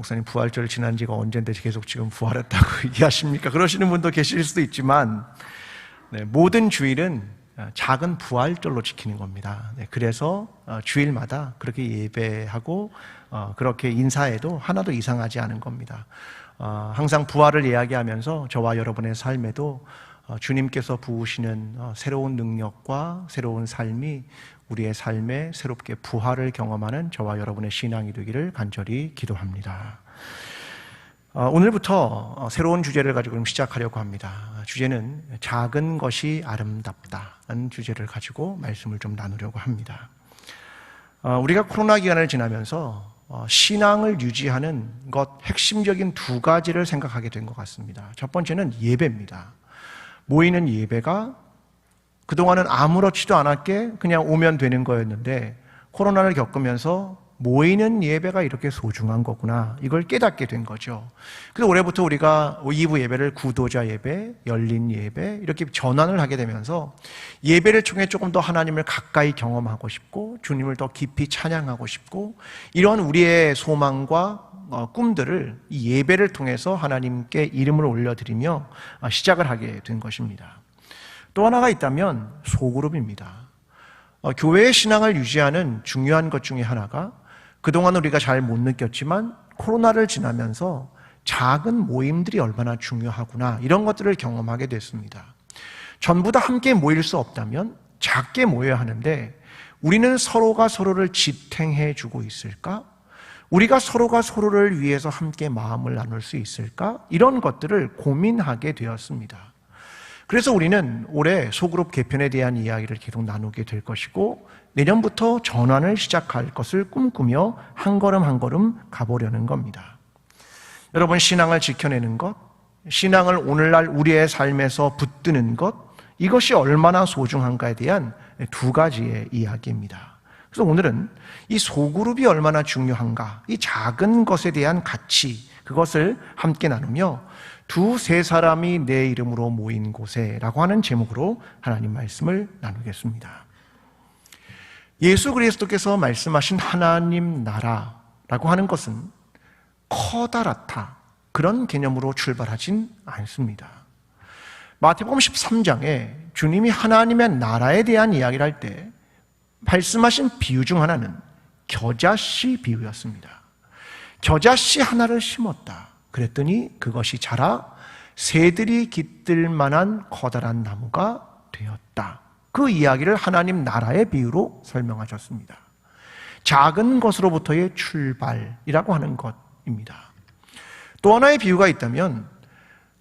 목사님 부활절 지난 지가 언젠데 계속 지금 부활했다고 얘기하십니까? 그러시는 분도 계실 수도 있지만 모든 주일은 작은 부활절로 지키는 겁니다. 그래서 주일마다 그렇게 예배하고 그렇게 인사해도 하나도 이상하지 않은 겁니다. 항상 부활을 이야기하면서 저와 여러분의 삶에도 주님께서 부으시는 새로운 능력과 새로운 삶이 우리의 삶에 새롭게 부활을 경험하는 저와 여러분의 신앙이 되기를 간절히 기도합니다. 오늘부터 새로운 주제를 가지고 시작하려고 합니다. 주제는 작은 것이 아름답다는 주제를 가지고 말씀을 좀 나누려고 합니다. 우리가 코로나 기간을 지나면서 신앙을 유지하는 것 핵심적인 두 가지를 생각하게 된 것 같습니다. 첫 번째는 예배입니다. 모이는 예배가 그동안은 아무렇지도 않았게 그냥 오면 되는 거였는데 코로나를 겪으면서 모이는 예배가 이렇게 소중한 거구나, 이걸 깨닫게 된 거죠. 그래서 올해부터 우리가 2부 예배를 구도자 예배, 열린 예배 이렇게 전환을 하게 되면서 예배를 통해 조금 더 하나님을 가까이 경험하고 싶고 주님을 더 깊이 찬양하고 싶고 이런 우리의 소망과 꿈들을 이 예배를 통해서 하나님께 이름을 올려드리며 시작을 하게 된 것입니다. 또 하나가 있다면 소그룹입니다. 교회의 신앙을 유지하는 중요한 것 중에 하나가 그동안 우리가 잘 못 느꼈지만 코로나를 지나면서 작은 모임들이 얼마나 중요하구나, 이런 것들을 경험하게 됐습니다. 전부 다 함께 모일 수 없다면 작게 모여야 하는데 우리는 서로가 서로를 지탱해 주고 있을까? 우리가 서로가 서로를 위해서 함께 마음을 나눌 수 있을까? 이런 것들을 고민하게 되었습니다. 그래서 우리는 올해 소그룹 개편에 대한 이야기를 계속 나누게 될 것이고 내년부터 전환을 시작할 것을 꿈꾸며 한 걸음 한 걸음 가보려는 겁니다. 여러분, 신앙을 지켜내는 것, 신앙을 오늘날 우리의 삶에서 붙드는 것, 이것이 얼마나 소중한가에 대한 두 가지의 이야기입니다. 그래서 오늘은 이 소그룹이 얼마나 중요한가, 이 작은 것에 대한 가치, 그것을 함께 나누며 두세 사람이 내 이름으로 모인 곳에 라고 하는 제목으로 하나님 말씀을 나누겠습니다. 예수 그리스도께서 말씀하신 하나님 나라라고 하는 것은 커다랗다, 그런 개념으로 출발하진 않습니다. 마태복음 13장에 주님이 하나님의 나라에 대한 이야기를 할 때 말씀하신 비유 중 하나는 겨자씨 비유였습니다. 겨자씨 하나를 심었다. 그랬더니 그것이 자라 새들이 깃들 만한 커다란 나무가 되었다. 그 이야기를 하나님 나라의 비유로 설명하셨습니다. 작은 것으로부터의 출발이라고 하는 것입니다. 또 하나의 비유가 있다면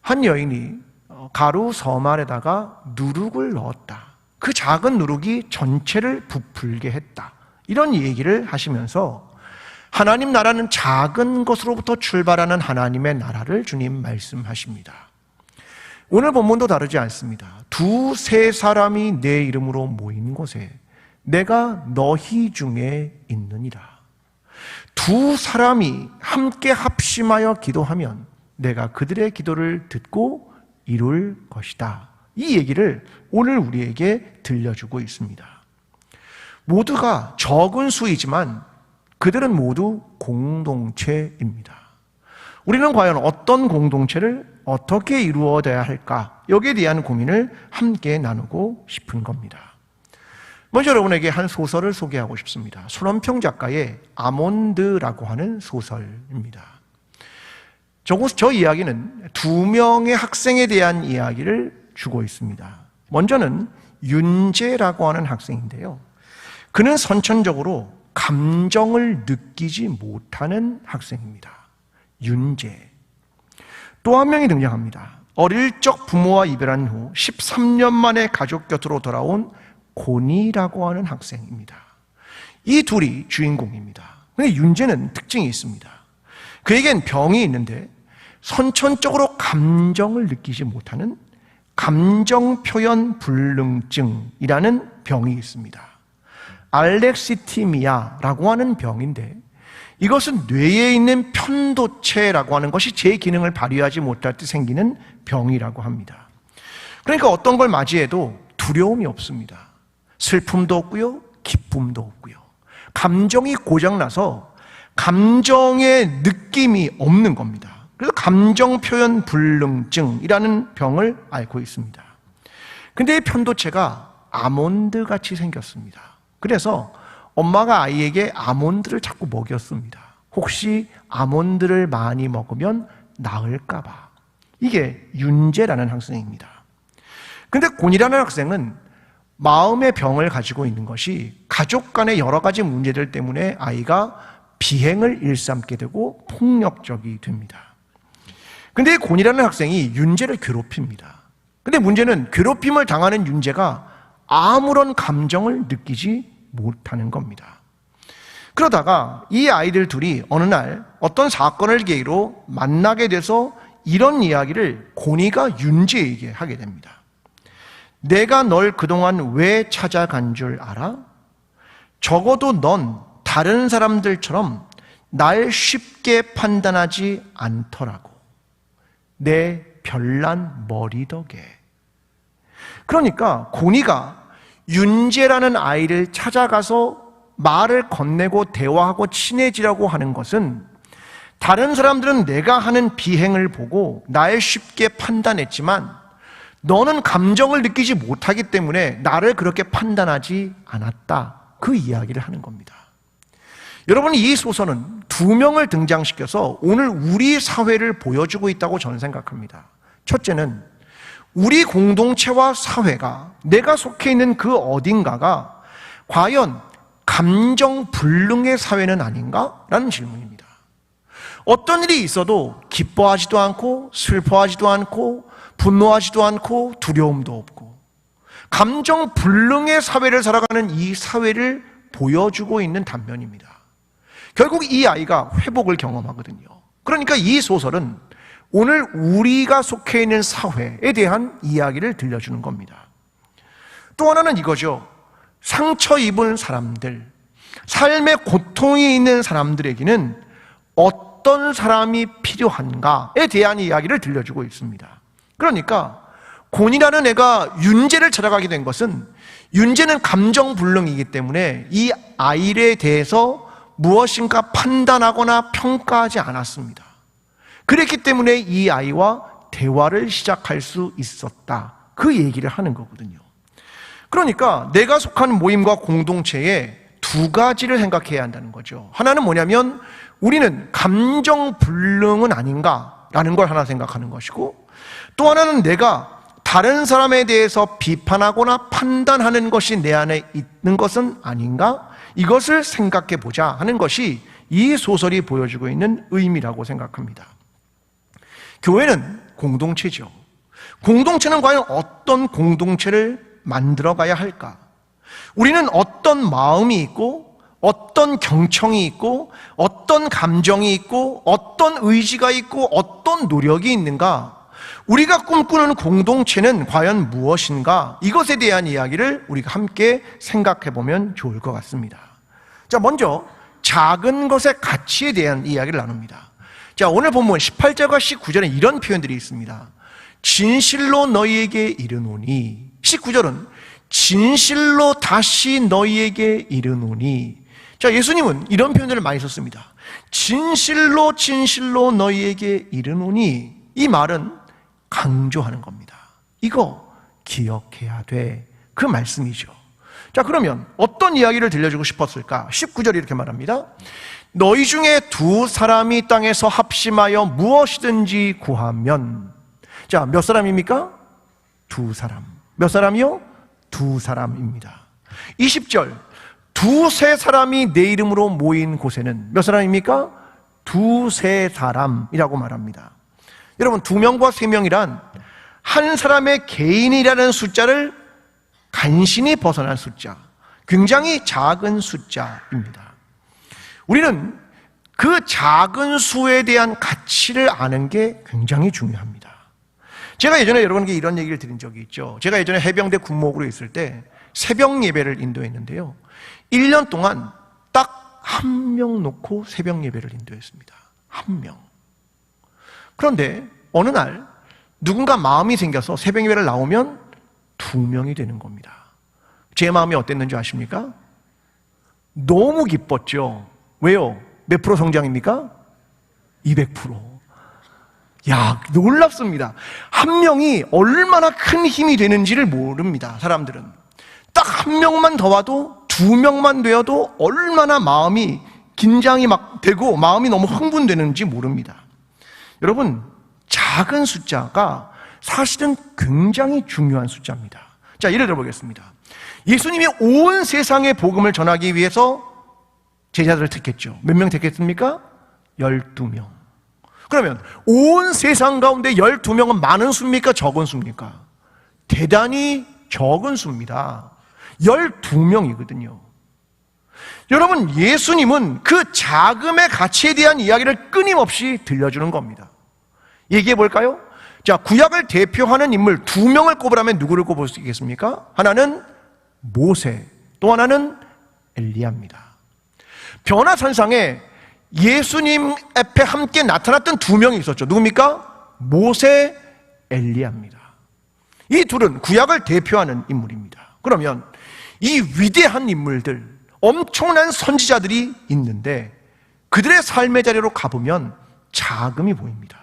한 여인이 가루 서말에다가 누룩을 넣었다. 그 작은 누룩이 전체를 부풀게 했다. 이런 얘기를 하시면서 하나님 나라는 작은 것으로부터 출발하는 하나님의 나라를 주님 말씀하십니다. 오늘 본문도 다르지 않습니다. 두세 사람이 내 이름으로 모인 곳에 내가 너희 중에 있느니라. 두 사람이 함께 합심하여 기도하면 내가 그들의 기도를 듣고 이룰 것이다. 이 얘기를 오늘 우리에게 들려주고 있습니다. 모두가 적은 수이지만 그들은 모두 공동체입니다. 우리는 과연 어떤 공동체를 어떻게 이루어야 할까? 여기에 대한 고민을 함께 나누고 싶은 겁니다. 먼저 여러분에게 한 소설을 소개하고 싶습니다. 손원평 작가의 아몬드라고 하는 소설입니다. 저 이야기는 두 명의 학생에 대한 이야기를 주고 있습니다. 먼저는 윤재라고 하는 학생인데요. 그는 선천적으로 감정을 느끼지 못하는 학생입니다. 윤재. 또 한 명이 등장합니다. 어릴 적 부모와 이별한 후 13년 만에 가족 곁으로 돌아온 고니라고 하는 학생입니다. 이 둘이 주인공입니다. 그런데 윤재는 특징이 있습니다. 그에겐 병이 있는데 선천적으로 감정을 느끼지 못하는 감정표현 불능증이라는 병이 있습니다. 알렉시티미아라고 하는 병인데 이것은 뇌에 있는 편도체라고 하는 것이 제 기능을 발휘하지 못할 때 생기는 병이라고 합니다. 그러니까 어떤 걸 맞이해도 두려움이 없습니다. 슬픔도 없고요, 기쁨도 없고요. 감정이 고장나서 감정의 느낌이 없는 겁니다. 그래서 감정표현 불능증이라는 병을 앓고 있습니다. 근데 이 편도체가 아몬드 같이 생겼습니다. 그래서 엄마가 아이에게 아몬드를 자꾸 먹였습니다. 혹시 아몬드를 많이 먹으면 나을까봐. 이게 윤재라는 학생입니다. 근데 곤이라는 학생은 마음의 병을 가지고 있는 것이 가족 간의 여러 가지 문제들 때문에 아이가 비행을 일삼게 되고 폭력적이 됩니다. 근데 곤이라는 학생이 윤재를 괴롭힙니다. 근데 문제는 괴롭힘을 당하는 윤재가 아무런 감정을 느끼지 못하는 겁니다. 그러다가 이 아이들 둘이 어느 날 어떤 사건을 계기로 만나게 돼서 이런 이야기를 곤이가 윤재에게 하게 됩니다. 내가 널 그동안 왜 찾아간 줄 알아? 적어도 넌 다른 사람들처럼 날 쉽게 판단하지 않더라고. 내 별난 머리 덕에. 그러니까 곤이가 윤재라는 아이를 찾아가서 말을 건네고 대화하고 친해지라고 하는 것은 다른 사람들은 내가 하는 비행을 보고 날 쉽게 판단했지만 너는 감정을 느끼지 못하기 때문에 나를 그렇게 판단하지 않았다. 그 이야기를 하는 겁니다. 여러분, 이 소설은 두 명을 등장시켜서 오늘 우리 사회를 보여주고 있다고 저는 생각합니다. 첫째는 우리 공동체와 사회가, 내가 속해 있는 그 어딘가가 과연 감정 불능의 사회는 아닌가? 라는 질문입니다. 어떤 일이 있어도 기뻐하지도 않고 슬퍼하지도 않고 분노하지도 않고 두려움도 없고 감정 불능의 사회를 살아가는 이 사회를 보여주고 있는 단면입니다. 결국 이 아이가 회복을 경험하거든요. 그러니까 이 소설은 오늘 우리가 속해 있는 사회에 대한 이야기를 들려주는 겁니다. 또 하나는 이거죠. 상처 입은 사람들, 삶의 고통이 있는 사람들에게는 어떤 사람이 필요한가에 대한 이야기를 들려주고 있습니다. 그러니까 곤이라는 애가 윤재를 찾아가게 된 것은 윤재는 감정불능이기 때문에 이 아이에 대해서 무엇인가 판단하거나 평가하지 않았습니다. 그랬기 때문에 이 아이와 대화를 시작할 수 있었다. 그 얘기를 하는 거거든요. 그러니까 내가 속한 모임과 공동체에 두 가지를 생각해야 한다는 거죠. 하나는 뭐냐면 우리는 감정불능은 아닌가라는 걸 하나 생각하는 것이고, 또 하나는 내가 다른 사람에 대해서 비판하거나 판단하는 것이 내 안에 있는 것은 아닌가? 이것을 생각해 보자 하는 것이 이 소설이 보여주고 있는 의미라고 생각합니다. 교회는 공동체죠. 공동체는 과연 어떤 공동체를 만들어 가야 할까? 우리는 어떤 마음이 있고 어떤 경청이 있고 어떤 감정이 있고 어떤 의지가 있고 어떤 노력이 있는가? 우리가 꿈꾸는 공동체는 과연 무엇인가? 이것에 대한 이야기를 우리가 함께 생각해 보면 좋을 것 같습니다. 자, 먼저 작은 것의 가치에 대한 이야기를 나눕니다. 자, 오늘 본문 18절과 19절에 이런 표현들이 있습니다. 진실로 너희에게 이르노니, 19절은 진실로 다시 너희에게 이르노니. 자, 예수님은 이런 표현들을 많이 썼습니다. 진실로 진실로 너희에게 이르노니. 이 말은 강조하는 겁니다. 이거 기억해야 돼. 그 말씀이죠. 자, 그러면 어떤 이야기를 들려주고 싶었을까? 19절이 이렇게 말합니다. 너희 중에 두 사람이 땅에서 합심하여 무엇이든지 구하면. 자, 몇 사람입니까? 두 사람. 몇 사람이요? 두 사람입니다. 20절, 두세 사람이 내 이름으로 모인 곳에는 몇 사람입니까? 두세 사람이라고 말합니다. 여러분, 2명과 3명이란 한 사람의 개인이라는 숫자를 간신히 벗어난 숫자, 굉장히 작은 숫자입니다. 우리는 그 작은 수에 대한 가치를 아는 게 굉장히 중요합니다. 제가 예전에 여러분에게 이런 얘기를 드린 적이 있죠. 제가 예전에 해병대 군목으로 있을 때 새벽 예배를 인도했는데요. 1년 동안 딱 한 명 놓고 새벽 예배를 인도했습니다. 한 명. 그런데 어느 날 누군가 마음이 생겨서 새벽 예배를 나오면 2명이 되는 겁니다. 제 마음이 어땠는지 아십니까? 너무 기뻤죠. 왜요? 몇 프로 성장입니까? 200%. 야, 놀랍습니다. 한 명이 얼마나 큰 힘이 되는지를 모릅니다. 사람들은 딱 한 명만 더 와도, 두 명만 되어도 얼마나 마음이 긴장이 막 되고 마음이 너무 흥분되는지 모릅니다. 여러분, 작은 숫자가 사실은 굉장히 중요한 숫자입니다. 자, 예를 들어 보겠습니다. 예수님이 온 세상에 복음을 전하기 위해서 제자들을 택했죠. 몇 명 택했습니까? 12명. 그러면 온 세상 가운데 12명은 많은 수입니까? 적은 수입니까? 대단히 적은 수입니다. 12명이거든요. 여러분, 예수님은 그 자금의 가치에 대한 이야기를 끊임없이 들려주는 겁니다. 얘기해 볼까요? 자, 구약을 대표하는 인물 2명을 꼽으라면 누구를 꼽을 수 있겠습니까? 하나는 모세, 또 하나는 엘리야입니다. 변화산상에 예수님 앞에 함께 나타났던 2명이 있었죠. 누굽니까? 모세, 엘리야입니다. 이 둘은 구약을 대표하는 인물입니다. 그러면 이 위대한 인물들, 엄청난 선지자들이 있는데 그들의 삶의 자리로 가보면 자금이 보입니다.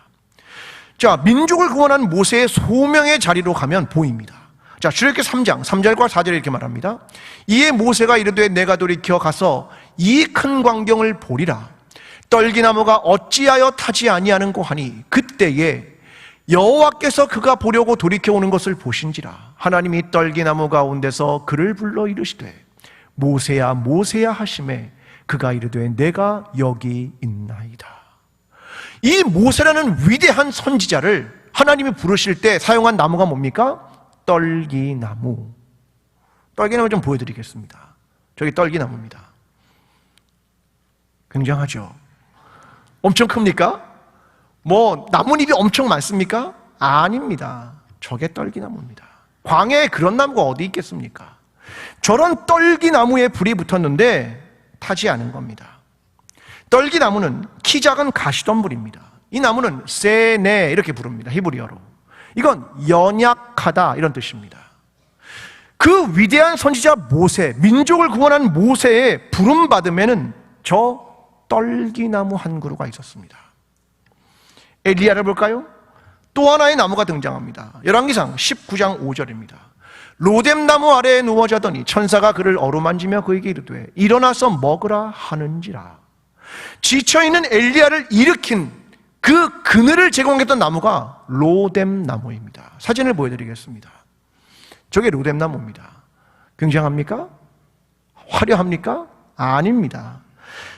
자, 민족을 구원한 모세의 소명의 자리로 가면 보입니다. 자, 출애굽기 3장 3절과 4절에 이렇게 말합니다. 이에 모세가 이르되 내가 돌이켜 가서 이 큰 광경을 보리라. 떨기나무가 어찌하여 타지 아니하는고 하니 그때에 여호와께서 그가 보려고 돌이켜 오는 것을 보신지라. 하나님이 떨기나무 가운데서 그를 불러 이르시되 모세야 모세야 하시매 그가 이르되 내가 여기 있나이다. 이 모세라는 위대한 선지자를 하나님이 부르실 때 사용한 나무가 뭡니까? 떨기나무. 떨기나무 좀 보여드리겠습니다. 저기 떨기나무입니다. 굉장하죠? 엄청 큽니까? 뭐 나뭇잎이 엄청 많습니까? 아닙니다. 저게 떨기나무입니다. 광야에 그런 나무가 어디 있겠습니까? 저런 떨기나무에 불이 붙었는데 타지 않은 겁니다. 떨기나무는 키 작은 가시덤불입니다. 이 나무는 세네 이렇게 부릅니다. 히브리어로. 이건 연약하다 이런 뜻입니다. 그 위대한 선지자 모세, 민족을 구원한 모세의 부름받음에는 저 떨기나무 한 그루가 있었습니다. 엘리야를 볼까요? 또 하나의 나무가 등장합니다. 열왕기상 19장 5절입니다. 로뎀나무 아래에 누워 자더니 천사가 그를 어루만지며 그에게 이르되 일어나서 먹으라 하는지라. 지쳐있는 엘리야를 일으킨 그 그늘을 제공했던 나무가 로뎀나무입니다. 사진을 보여드리겠습니다. 저게 로뎀나무입니다. 굉장합니까? 화려합니까? 아닙니다.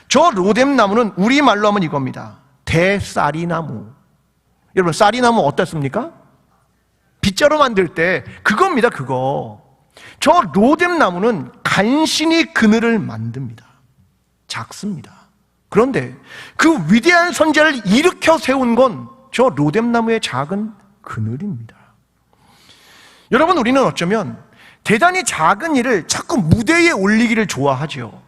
저 로뎀나무는 우리말로 하면 이겁니다. 대쌀이나무. 여러분, 쌀이나무 어떻습니까? 빗자루 만들 때 그겁니다. 그거. 저 로뎀나무는 간신히 그늘을 만듭니다. 작습니다. 그런데 그 위대한 선지자를 일으켜 세운 건 저 로뎀나무의 작은 그늘입니다. 여러분, 우리는 어쩌면 대단히 작은 일을 자꾸 무대에 올리기를 좋아하죠.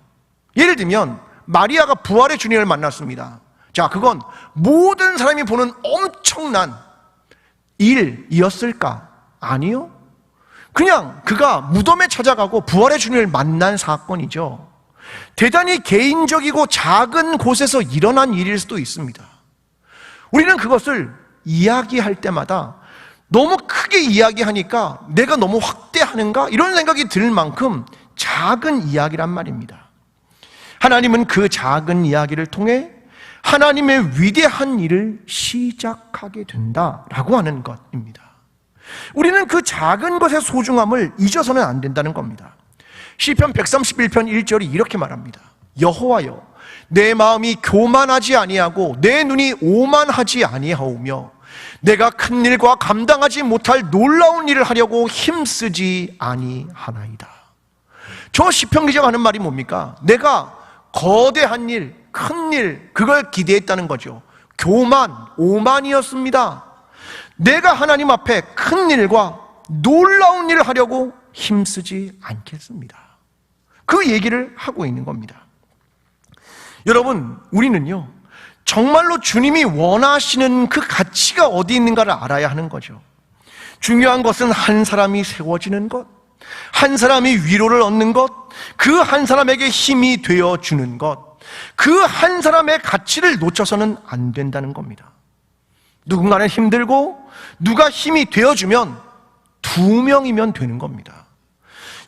예를 들면 마리아가 부활의 주님을 만났습니다. 자, 그건 모든 사람이 보는 엄청난 일이었을까? 아니요. 그냥 그가 무덤에 찾아가고 부활의 주님을 만난 사건이죠. 대단히 개인적이고 작은 곳에서 일어난 일일 수도 있습니다. 우리는 그것을 이야기할 때마다 너무 크게 이야기하니까 내가 너무 확대하는가? 이런 생각이 들 만큼 작은 이야기란 말입니다. 하나님은 그 작은 이야기를 통해 하나님의 위대한 일을 시작하게 된다라고 하는 것입니다. 우리는 그 작은 것의 소중함을 잊어서는 안 된다는 겁니다. 시편 131편 1절이 이렇게 말합니다. 여호와여, 내 마음이 교만하지 아니하고 내 눈이 오만하지 아니하오며 내가 큰 일과 감당하지 못할 놀라운 일을 하려고 힘쓰지 아니하나이다. 저 시편 기자가 하는 말이 뭡니까? 내가 거대한 일, 큰 일, 그걸 기대했다는 거죠. 교만, 오만이었습니다. 내가 하나님 앞에 큰 일과 놀라운 일을 하려고 힘쓰지 않겠습니다. 그 얘기를 하고 있는 겁니다. 여러분, 우리는요, 정말로 주님이 원하시는 그 가치가 어디 있는가를 알아야 하는 거죠. 중요한 것은 한 사람이 세워지는 것, 한 사람이 위로를 얻는 것, 그 한 사람에게 힘이 되어주는 것, 그 한 사람의 가치를 놓쳐서는 안 된다는 겁니다. 누군가는 힘들고 누가 힘이 되어주면 2명이면 되는 겁니다.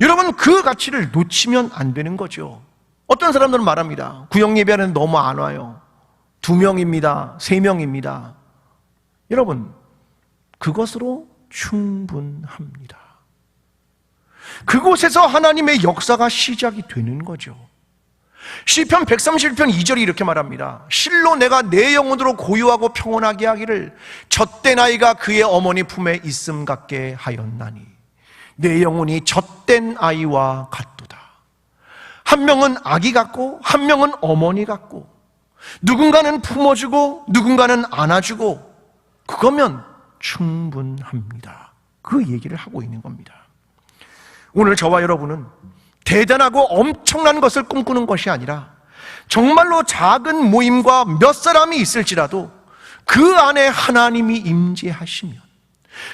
여러분, 그 가치를 놓치면 안 되는 거죠. 어떤 사람들은 말합니다. 구역 예배하는 너무 안 와요. 2명입니다. 3명입니다. 여러분, 그것으로 충분합니다. 그곳에서 하나님의 역사가 시작이 되는 거죠. 시편 131편 2절이 이렇게 말합니다. 실로 내가 내 영혼으로 고요하고 평온하게 하기를 젖된 아이가 그의 어머니 품에 있음 같게 하였나니 내 영혼이 젖된 아이와 같도다. 한 명은 아기 같고 한 명은 어머니 같고, 누군가는 품어주고 누군가는 안아주고, 그거면 충분합니다. 그 얘기를 하고 있는 겁니다. 오늘 저와 여러분은 대단하고 엄청난 것을 꿈꾸는 것이 아니라 정말로 작은 모임과 몇 사람이 있을지라도 그 안에 하나님이 임재하시면,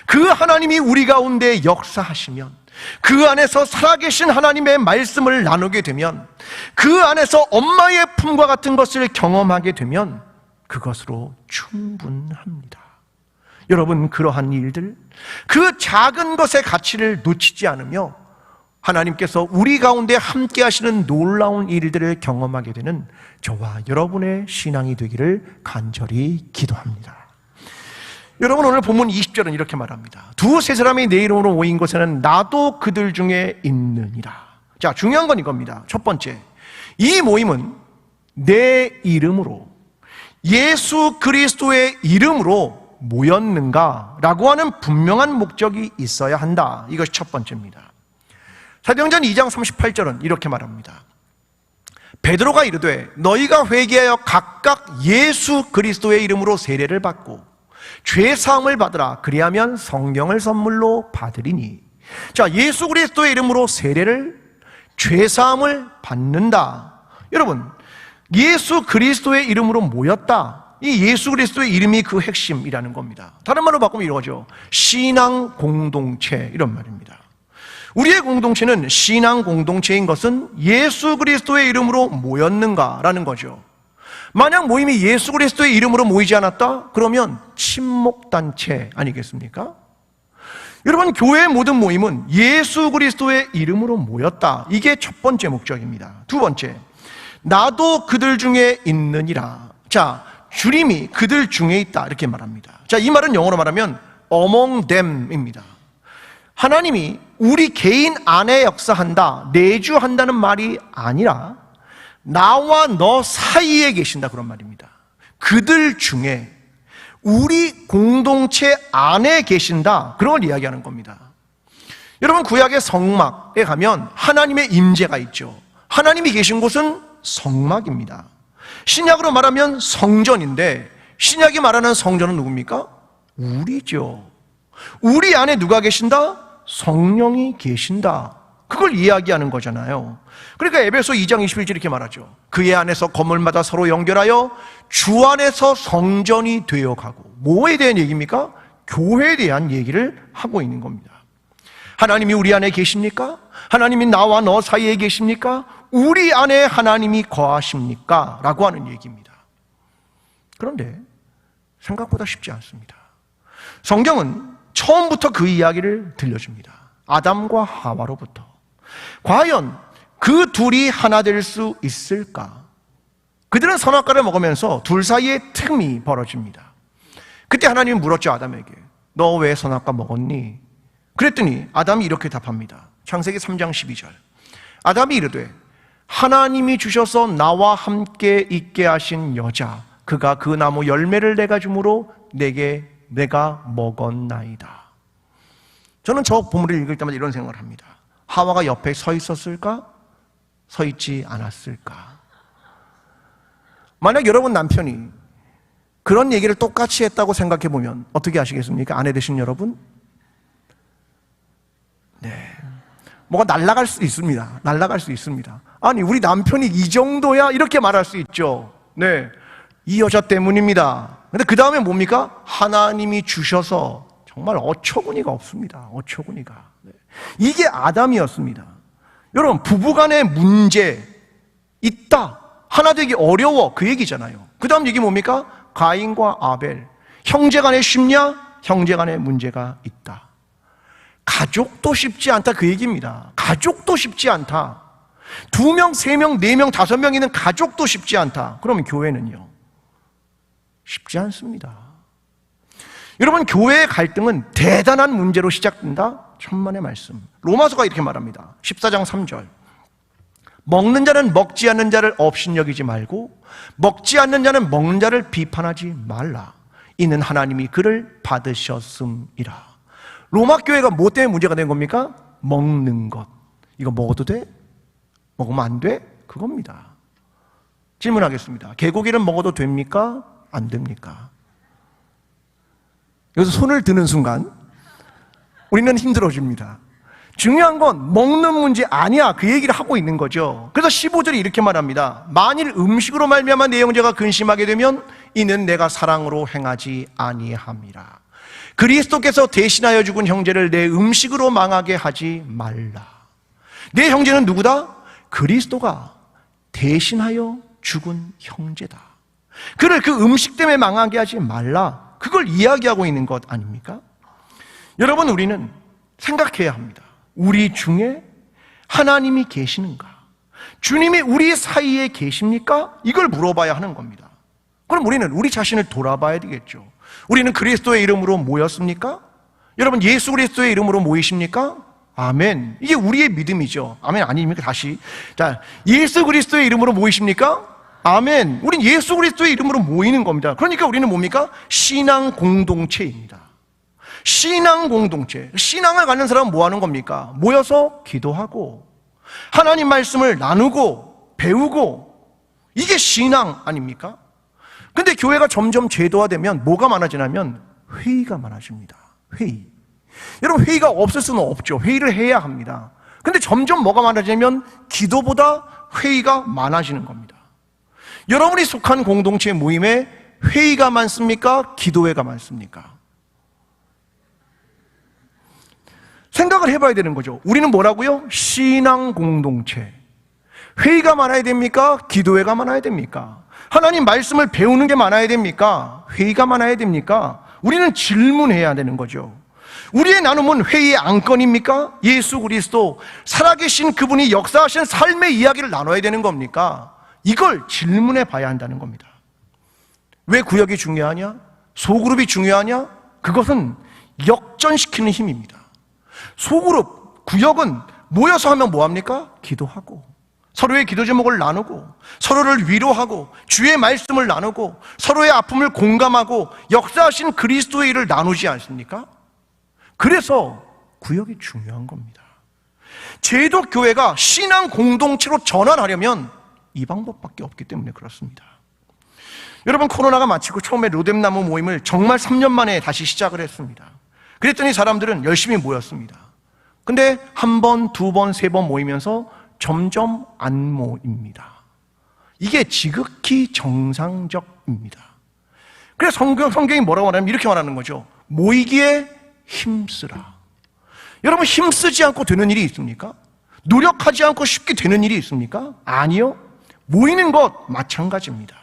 그 하나님이 우리 가운데 역사하시면, 그 안에서 살아계신 하나님의 말씀을 나누게 되면, 그 안에서 엄마의 품과 같은 것을 경험하게 되면 그것으로 충분합니다. 여러분, 그러한 일들, 그 작은 것의 가치를 놓치지 않으며 하나님께서 우리 가운데 함께 하시는 놀라운 일들을 경험하게 되는 저와 여러분의 신앙이 되기를 간절히 기도합니다. 여러분, 오늘 본문 20절은 이렇게 말합니다. 2-3 사람이 내 이름으로 모인 곳에는 나도 그들 중에 있느니라. 자, 중요한 건 이겁니다. 첫 번째, 이 모임은 내 이름으로, 예수 그리스도의 이름으로 모였는가라고 하는 분명한 목적이 있어야 한다. 이것이 첫 번째입니다. 사도행전 2장 38절은 이렇게 말합니다. 베드로가 이르되 너희가 회개하여 각각 예수 그리스도의 이름으로 세례를 받고 죄사함을 받으라. 그리하면 성령을 선물로 받으리니. 자, 예수 그리스도의 이름으로 세례를, 죄사함을 받는다. 여러분, 예수 그리스도의 이름으로 모였다. 이 예수 그리스도의 이름이 그 핵심이라는 겁니다. 다른 말로 바꾸면 이거죠. 신앙 공동체, 이런 말입니다. 우리의 공동체는 신앙 공동체인 것은 예수 그리스도의 이름으로 모였는가라는 거죠. 만약 모임이 예수 그리스도의 이름으로 모이지 않았다? 그러면 침묵단체 아니겠습니까? 여러분, 교회의 모든 모임은 예수 그리스도의 이름으로 모였다. 이게 첫 번째 목적입니다. 두 번째, 나도 그들 중에 있느니라. 자, 주님이 그들 중에 있다, 이렇게 말합니다. 자, 이 말은 영어로 말하면 among them입니다. 하나님이 우리 개인 안에 역사한다, 내주한다는 말이 아니라 나와 너 사이에 계신다, 그런 말입니다. 그들 중에, 우리 공동체 안에 계신다, 그런 걸 이야기하는 겁니다. 여러분, 구약의 성막에 가면 하나님의 임재가 있죠. 하나님이 계신 곳은 성막입니다. 신약으로 말하면 성전인데, 신약이 말하는 성전은 누굽니까? 우리죠. 우리 안에 누가 계신다? 성령이 계신다. 그걸 이야기하는 거잖아요. 그러니까 에베소 2장 21절 이렇게 말하죠. 그의 안에서 건물마다 서로 연결하여 주 안에서 성전이 되어가고. 뭐에 대한 얘기입니까? 교회에 대한 얘기를 하고 있는 겁니다. 하나님이 우리 안에 계십니까? 하나님이 나와 너 사이에 계십니까? 우리 안에 하나님이 거하십니까? 라고 하는 얘기입니다. 그런데 생각보다 쉽지 않습니다. 성경은 처음부터 그 이야기를 들려줍니다. 아담과 하와로부터. 과연 그 둘이 하나 될 수 있을까? 그들은 선악과를 먹으면서 둘 사이에 틈이 벌어집니다. 그때 하나님이 물었죠, 아담에게. 너 왜 선악과 먹었니? 그랬더니 아담이 이렇게 답합니다. 창세기 3장 12절. 아담이 이르되 하나님이 주셔서 나와 함께 있게 하신 여자, 그가 그 나무 열매를 내가 주므로 내가 먹었나이다. 저는 저 본문을 읽을 때마다 이런 생각을 합니다. 하와가 옆에 서 있었을까? 서 있지 않았을까? 만약 여러분 남편이 그런 얘기를 똑같이 했다고 생각해 보면 어떻게 하시겠습니까? 아내 되신 여러분? 네, 뭐가 날아갈 수 있습니다. 날아갈 수 있습니다. 아니, 우리 남편이 이 정도야? 이렇게 말할 수 있죠. 네, 이 여자 때문입니다. 근데 그 다음에 뭡니까? 하나님이 주셔서. 정말 어처구니가 없습니다. 어처구니가. 네. 이게 아담이었습니다. 여러분, 부부간의 문제 있다 하나 되기 어려워, 그 얘기잖아요. 그 다음 얘기 뭡니까? 가인과 아벨, 형제간에 쉽냐? 형제간에 문제가 있다. 가족도 쉽지 않다, 그 얘기입니다. 가족도 쉽지 않다. 2명, 3명, 4명, 5명 있는 가족도 쉽지 않다. 그러면 교회는요? 쉽지 않습니다. 여러분, 교회의 갈등은 대단한 문제로 시작된다? 천만의 말씀. 로마서가 이렇게 말합니다. 14장 3절. 먹는 자는 먹지 않는 자를 업신여기지 말고 먹지 않는 자는 먹는 자를 비판하지 말라. 이는 하나님이 그를 받으셨음이라. 로마 교회가 뭐 때문에 문제가 된 겁니까? 먹는 것. 이거 먹어도 돼? 먹으면 안 돼? 그겁니다. 질문하겠습니다. 개고기는 먹어도 됩니까? 안 됩니까? 여기서 손을 드는 순간 우리는 힘들어집니다. 중요한 건 먹는 문제 아니야, 그 얘기를 하고 있는 거죠. 그래서 15절이 이렇게 말합니다. 만일 음식으로 말미암아 내 형제가 근심하게 되면 이는 내가 사랑으로 행하지 아니함이라. 그리스도께서 대신하여 죽은 형제를 내 음식으로 망하게 하지 말라. 내 형제는 누구다? 그리스도가 대신하여 죽은 형제다. 그를 그 음식 때문에 망하게 하지 말라. 그걸 이야기하고 있는 것 아닙니까? 여러분, 우리는 생각해야 합니다. 우리 중에 하나님이 계시는가? 주님이 우리 사이에 계십니까? 이걸 물어봐야 하는 겁니다. 그럼 우리는 우리 자신을 돌아봐야 되겠죠. 우리는 그리스도의 이름으로 모였습니까? 여러분, 예수 그리스도의 이름으로 모이십니까? 아멘. 이게 우리의 믿음이죠. 아멘 아닙니까? 다시. 자, 예수 그리스도의 이름으로 모이십니까? 아멘. 우린 예수 그리스도의 이름으로 모이는 겁니다. 그러니까 우리는 뭡니까? 신앙 공동체입니다. 신앙 공동체. 신앙을 갖는 사람은 뭐 하는 겁니까? 모여서 기도하고 하나님 말씀을 나누고 배우고, 이게 신앙 아닙니까? 근데 교회가 점점 제도화되면 뭐가 많아지냐면 회의가 많아집니다. 회의. 여러분, 회의가 없을 수는 없죠. 회의를 해야 합니다. 근데 점점 뭐가 많아지면 기도보다 회의가 많아지는 겁니다. 여러분이 속한 공동체 모임에 회의가 많습니까? 기도회가 많습니까? 생각을 해봐야 되는 거죠. 우리는 뭐라고요? 신앙 공동체. 회의가 많아야 됩니까? 기도회가 많아야 됩니까? 하나님 말씀을 배우는 게 많아야 됩니까? 회의가 많아야 됩니까? 우리는 질문해야 되는 거죠. 우리의 나눔은 회의의 안건입니까? 예수 그리스도 살아계신 그분이 역사하신 삶의 이야기를 나눠야 되는 겁니까? 이걸 질문해 봐야 한다는 겁니다. 왜 구역이 중요하냐? 소그룹이 중요하냐? 그것은 역전시키는 힘입니다. 소그룹, 구역은 모여서 하면 뭐합니까? 기도하고 서로의 기도 제목을 나누고 서로를 위로하고 주의 말씀을 나누고 서로의 아픔을 공감하고 역사하신 그리스도의 일을 나누지 않습니까? 그래서 구역이 중요한 겁니다. 제도 교회가 신앙 공동체로 전환하려면 이 방법밖에 없기 때문에 그렇습니다. 여러분, 코로나가 마치고 처음에 로뎀나무 모임을 정말 3년 만에 다시 시작을 했습니다. 그랬더니 사람들은 열심히 모였습니다. 근데 한 번, 두 번, 세 번 모이면서 점점 안 모입니다. 이게 지극히 정상적입니다. 그래서 성경이 뭐라고 말하냐면 이렇게 말하는 거죠. 모이기에 힘쓰라. 여러분, 힘쓰지 않고 되는 일이 있습니까? 노력하지 않고 쉽게 되는 일이 있습니까? 아니요. 모이는 것 마찬가지입니다.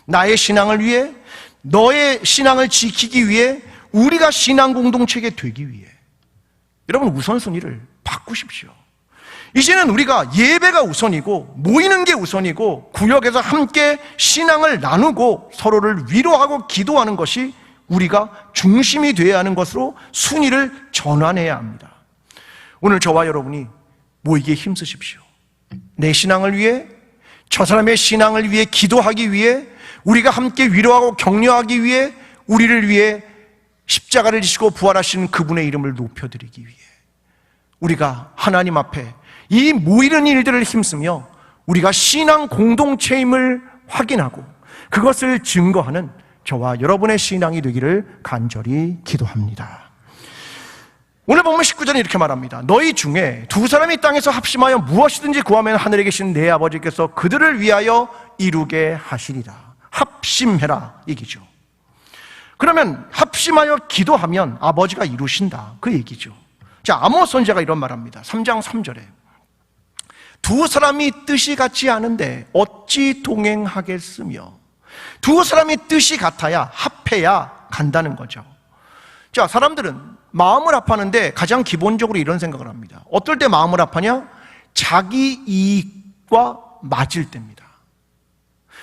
나의 신앙을 위해, 너의 신앙을 지키기 위해, 우리가 신앙 공동체가 되기 위해 여러분, 우선순위를 바꾸십시오. 이제는 우리가 예배가 우선이고 모이는 게 우선이고 구역에서 함께 신앙을 나누고 서로를 위로하고 기도하는 것이 우리가 중심이 되어야 하는 것으로 순위를 전환해야 합니다. 오늘 저와 여러분이 모이기에 힘쓰십시오. 내 신앙을 위해, 저 사람의 신앙을 위해 기도하기 위해, 우리가 함께 위로하고 격려하기 위해, 우리를 위해 십자가를 지시고 부활하신 그분의 이름을 높여드리기 위해 우리가 하나님 앞에 이 모이는 일들을 힘쓰며 우리가 신앙 공동체임을 확인하고 그것을 증거하는 저와 여러분의 신앙이 되기를 간절히 기도합니다. 오늘 보면 19절에 이렇게 말합니다. 너희 중에 두 사람이 땅에서 합심하여 무엇이든지 구하면 하늘에 계신 내 아버지께서 그들을 위하여 이루게 하시리라. 합심해라 얘기죠. 그러면 합심하여 기도하면 아버지가 이루신다 그 얘기죠. 자, 아모스 선지자가 이런 말합니다. 3장 3절에 두 사람이 뜻이 같지 않은데 어찌 동행하겠으며, 두 사람이 뜻이 같아야 합해야 간다는 거죠. 자, 사람들은 마음을 합하는데 가장 기본적으로 이런 생각을 합니다. 어떨 때 마음을 합하냐? 자기 이익과 맞을 때입니다.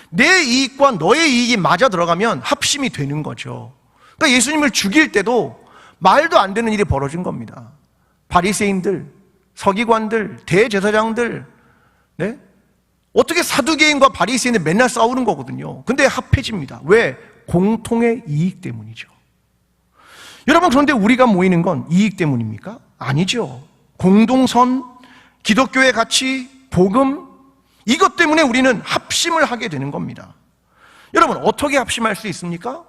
내 이익과 너의 이익이 맞아 들어가면 합심이 되는 거죠. 그러니까 예수님을 죽일 때도 말도 안 되는 일이 벌어진 겁니다. 바리새인들, 서기관들, 대제사장들, 네? 어떻게 사두개인과 바리새인들 맨날 싸우는 거거든요. 근데 합해집니다. 왜? 공통의 이익 때문이죠. 여러분, 그런데 우리가 모이는 건 이익 때문입니까? 아니죠. 공동선, 기독교의 가치, 복음, 이것 때문에 우리는 합심을 하게 되는 겁니다. 여러분, 어떻게 합심할 수 있습니까?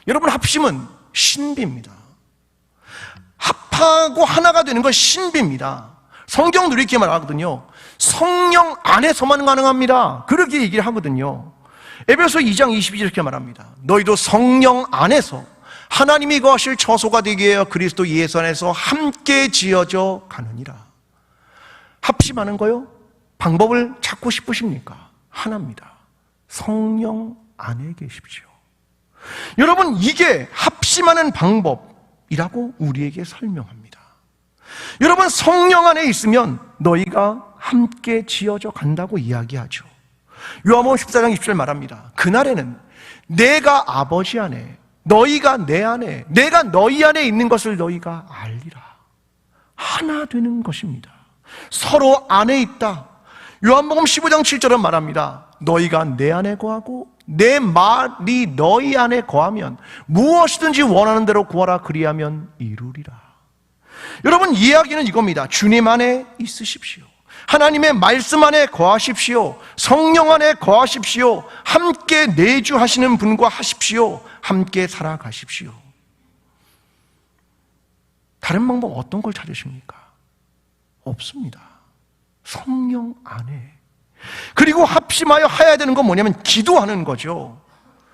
여러분, 합심은 신비입니다. 합하고 하나가 되는 건 신비입니다. 성경도 이렇게 말하거든요. 성령 안에서만 가능합니다. 그렇게 얘기를 하거든요. 에베소 2장 22절 이렇게 말합니다. 너희도 성령 안에서 하나님이 거하실 처소가 되게 하여 그리스도 예수 안에서 함께 지어져 가느니라. 합심하는 거요? 방법을 찾고 싶으십니까? 하나입니다. 성령 안에 계십시오. 여러분, 이게 합심하는 방법이라고 우리에게 설명합니다. 여러분, 성령 안에 있으면 너희가 함께 지어져 간다고 이야기하죠. 요한복음 14장 20절 말합니다. 그날에는 내가 아버지 안에, 너희가 내 안에, 내가 너희 안에 있는 것을 너희가 알리라. 하나 되는 것입니다. 서로 안에 있다. 요한복음 15장 7절은 말합니다. 너희가 내 안에 거하고 내 말이 너희 안에 거하면 무엇이든지 원하는 대로 구하라. 그리하면 이루리라. 여러분, 이야기는 이겁니다. 주님 안에 있으십시오. 하나님의 말씀 안에 거하십시오. 성령 안에 거하십시오. 함께 내주하시는 분과 하십시오. 함께 살아가십시오. 다른 방법 어떤 걸 찾으십니까? 없습니다. 성령 안에. 그리고 합심하여 해야 되는 건 뭐냐면 기도하는 거죠.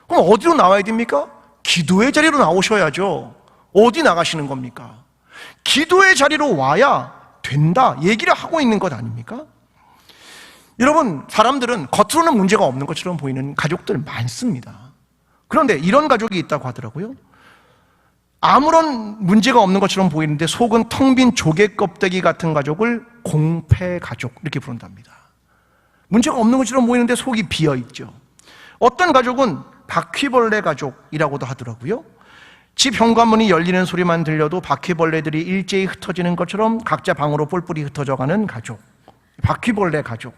그럼 어디로 나와야 됩니까? 기도의 자리로 나오셔야죠. 어디 나가시는 겁니까? 기도의 자리로 와야 된다 얘기를 하고 있는 것 아닙니까? 여러분, 사람들은 겉으로는 문제가 없는 것처럼 보이는 가족들 많습니다. 그런데 이런 가족이 있다고 하더라고요. 아무런 문제가 없는 것처럼 보이는데 속은 텅 빈 조개 껍데기 같은 가족을 공패 가족 이렇게 부른답니다. 문제가 없는 것처럼 보이는데 속이 비어있죠. 어떤 가족은 바퀴벌레 가족이라고도 하더라고요. 집 현관문이 열리는 소리만 들려도 바퀴벌레들이 일제히 흩어지는 것처럼 각자 방으로 뿔뿔이 흩어져가는 가족, 바퀴벌레 가족.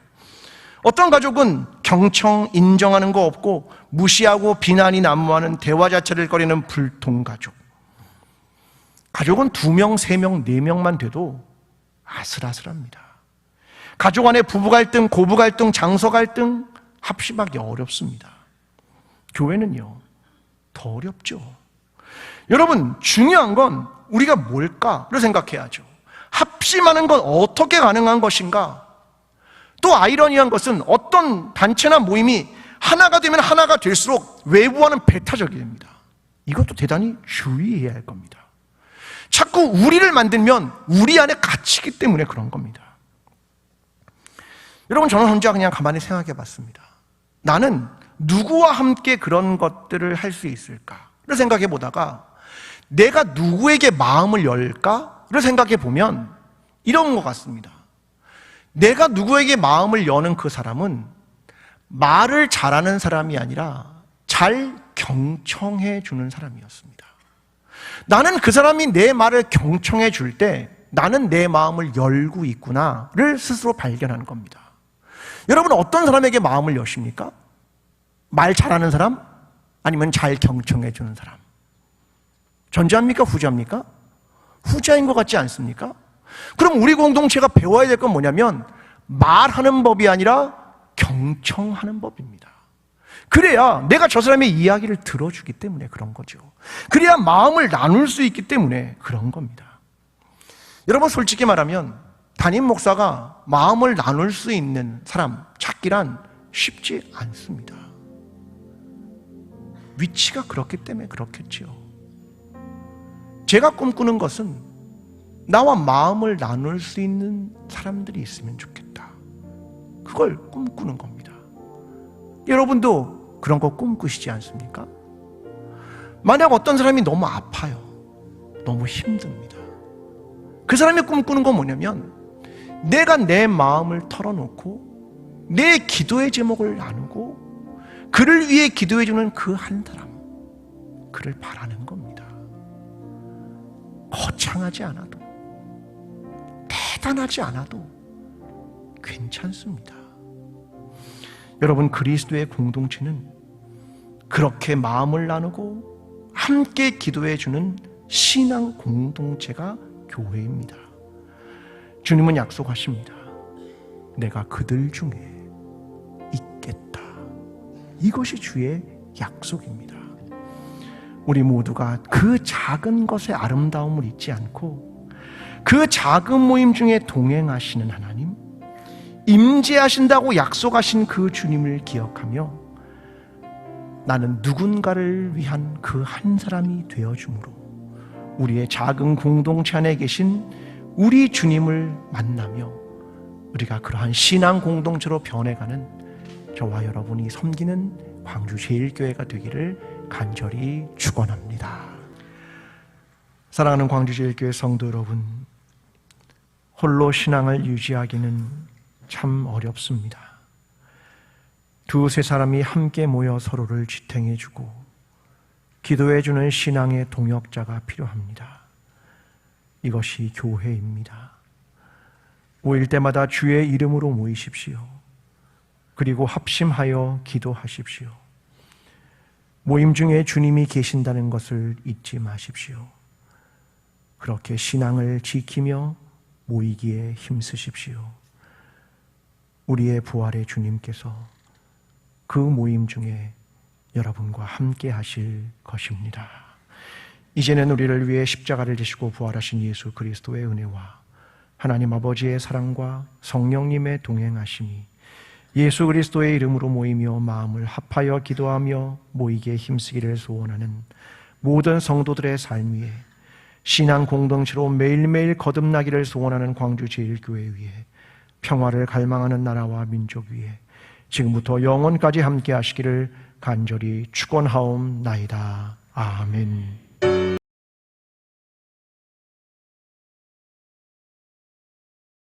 어떤 가족은 경청, 인정하는 거 없고 무시하고 비난이 난무하는 대화 자체를 꺼리는 불통 가족. 가족은 2명, 3명, 4명만 돼도 아슬아슬합니다. 가족 안에 부부 갈등, 고부 갈등, 장서 갈등 합심하기 어렵습니다. 교회는요, 더 어렵죠. 여러분, 중요한 건 우리가 뭘까를 생각해야죠. 합심하는 건 어떻게 가능한 것인가? 또 아이러니한 것은 어떤 단체나 모임이 하나가 되면 하나가 될수록 외부와는 배타적이 됩니다. 이것도 대단히 주의해야 할 겁니다. 자꾸 우리를 만들면 우리 안에 갇히기 때문에 그런 겁니다. 여러분, 저는 혼자 그냥 가만히 생각해 봤습니다. 나는 누구와 함께 그런 것들을 할 수 있을까를 생각해 보다가 내가 누구에게 마음을 열까를 생각해 보면 이런 것 같습니다. 내가 누구에게 마음을 여는 그 사람은 말을 잘하는 사람이 아니라 잘 경청해 주는 사람이었습니다. 나는 그 사람이 내 말을 경청해 줄 때 나는 내 마음을 열고 있구나를 스스로 발견하는 겁니다. 여러분, 어떤 사람에게 마음을 여십니까? 말 잘하는 사람? 아니면 잘 경청해 주는 사람? 전자입니까? 후자입니까? 후자인 것 같지 않습니까? 그럼 우리 공동체가 배워야 될 건 뭐냐면 말하는 법이 아니라 경청하는 법입니다. 그래야 내가 저 사람의 이야기를 들어주기 때문에 그런 거죠. 그래야 마음을 나눌 수 있기 때문에 그런 겁니다. 여러분, 솔직히 말하면 담임 목사가 마음을 나눌 수 있는 사람 찾기란 쉽지 않습니다. 위치가 그렇기 때문에 그렇겠지요. 제가 꿈꾸는 것은 나와 마음을 나눌 수 있는 사람들이 있으면 좋겠다. 그걸 꿈꾸는 겁니다. 여러분도 그런 거 꿈꾸시지 않습니까? 만약 어떤 사람이 너무 아파요. 너무 힘듭니다. 그 사람이 꿈꾸는 건 뭐냐면 내가 내 마음을 털어놓고 내 기도의 제목을 나누고 그를 위해 기도해주는 그 한 사람, 그를 바라는 겁니다. 거창하지 않아도, 대단하지 않아도 괜찮습니다. 여러분, 그리스도의 공동체는 그렇게 마음을 나누고 함께 기도해주는 신앙 공동체가 교회입니다. 주님은 약속하십니다. 내가 그들 중에 있겠다. 이것이 주의 약속입니다. 우리 모두가 그 작은 것의 아름다움을 잊지 않고 그 작은 모임 중에 동행하시는 하나님, 임재하신다고 약속하신 그 주님을 기억하며 나는 누군가를 위한 그 한 사람이 되어주므로 우리의 작은 공동체 안에 계신 우리 주님을 만나며 우리가 그러한 신앙 공동체로 변해가는 저와 여러분이 섬기는 광주제일교회가 되기를 간절히 축원합니다. 사랑하는 광주제일교회 성도 여러분, 홀로 신앙을 유지하기는 참 어렵습니다. 두세 사람이 함께 모여 서로를 지탱해주고 기도해주는 신앙의 동역자가 필요합니다. 이것이 교회입니다. 모일 때마다 주의 이름으로 모이십시오. 그리고 합심하여 기도하십시오. 모임 중에 주님이 계신다는 것을 잊지 마십시오. 그렇게 신앙을 지키며 모이기에 힘쓰십시오. 우리의 부활의 주님께서 그 모임 중에 여러분과 함께 하실 것입니다. 이제는 우리를 위해 십자가를 지시고 부활하신 예수 그리스도의 은혜와 하나님 아버지의 사랑과 성령님의 동행하심이 예수 그리스도의 이름으로 모이며 마음을 합하여 기도하며 모이기에 힘쓰기를 소원하는 모든 성도들의 삶 위에 신앙 공동체로 매일매일 거듭나기를 소원하는 광주제일교회 위에 평화를 갈망하는 나라와 민족 위에 지금부터 영원까지 함께 하시기를 간절히 축원하옵나이다. 아멘.